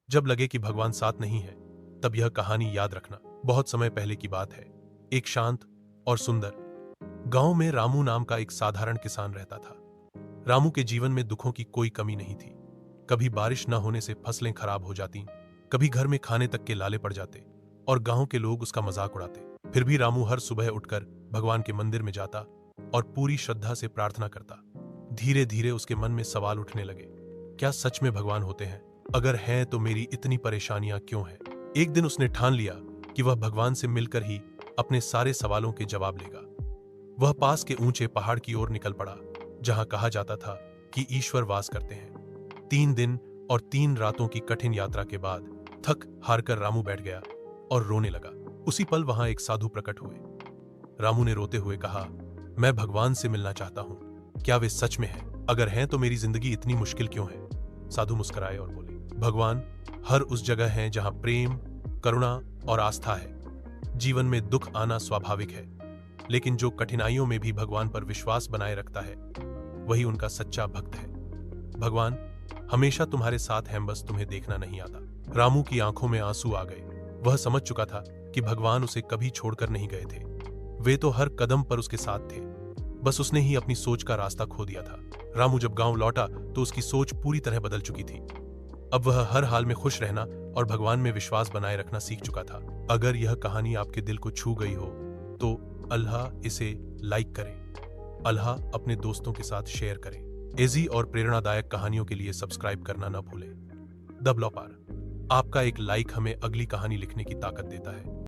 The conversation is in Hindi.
जब लगे कि भगवान साथ नहीं है, तब यह कहानी याद रखना। बहुत समय पहले की बात है। एक शांत और सुंदर गांव में रामू नाम का एक साधारण किसान रहता था। रामू के जीवन में दुखों की कोई कमी नहीं थी। कभी बारिश न होने से फसलें खराब हो जाती, कभी घर में खाने तक के लाले पड़ जाते और गांव के लोग उसका मजाक उड़ाते। फिर भी रामू हर सुबह उठकर भगवान के मंदिर में जाता और पूरी श्रद्धा से प्रार्थना करता। धीरे धीरे उसके मन में सवाल उठने लगे, क्या सच में भगवान होते हैं? अगर हैं तो मेरी इतनी परेशानियां क्यों हैं? एक दिन उसने ठान लिया कि वह भगवान से मिलकर ही अपने सारे सवालों के जवाब लेगा। वह पास के ऊंचे पहाड़ की ओर निकल पड़ा, जहां कहा जाता था कि ईश्वर वास करते हैं। 3 दिन और 3 रातों की कठिन यात्रा के बाद थक हारकर रामू बैठ गया और रोने लगा। उसी पल वहां एक साधु प्रकट हुए। रामू ने रोते हुए कहा, मैं भगवान से मिलना चाहता हूं। क्या वे सच में हैं? अगर हैं तो मेरी जिंदगी इतनी मुश्किल क्यों है? साधु मुस्कुराए और बोले, भगवान हर उस जगह है जहां प्रेम, करुणा और आस्था है। जीवन में दुख आना स्वाभाविक है, लेकिन जो कठिनाइयों में भी भगवान पर विश्वास बनाए रखता है, वही उनका सच्चा भक्त है। भगवान हमेशा तुम्हारे साथ हैं, बस तुम्हें देखना नहीं आता। रामू की आंखों में आंसू आ गए। वह समझ चुका था कि भगवान उसे कभी छोड़कर नहीं गए थे। वे तो हर कदम पर उसके साथ थे, बस उसने ही अपनी सोच का रास्ता खो दिया था। रामू जब गांव लौटा तो उसकी सोच पूरी तरह बदल चुकी थी। अब वह हर हाल में खुश रहना और भगवान में विश्वास बनाए रखना सीख चुका था। अगर यह कहानी आपके दिल को छू गई हो तो अल्लाह इसे लाइक करें, अल्लाह अपने दोस्तों के साथ शेयर करें। इजी और प्रेरणादायक कहानियों के लिए सब्सक्राइब करना न भूलें। द ब्लॉपार, आपका एक लाइक हमें अगली कहानी लिखने की ताकत देता है।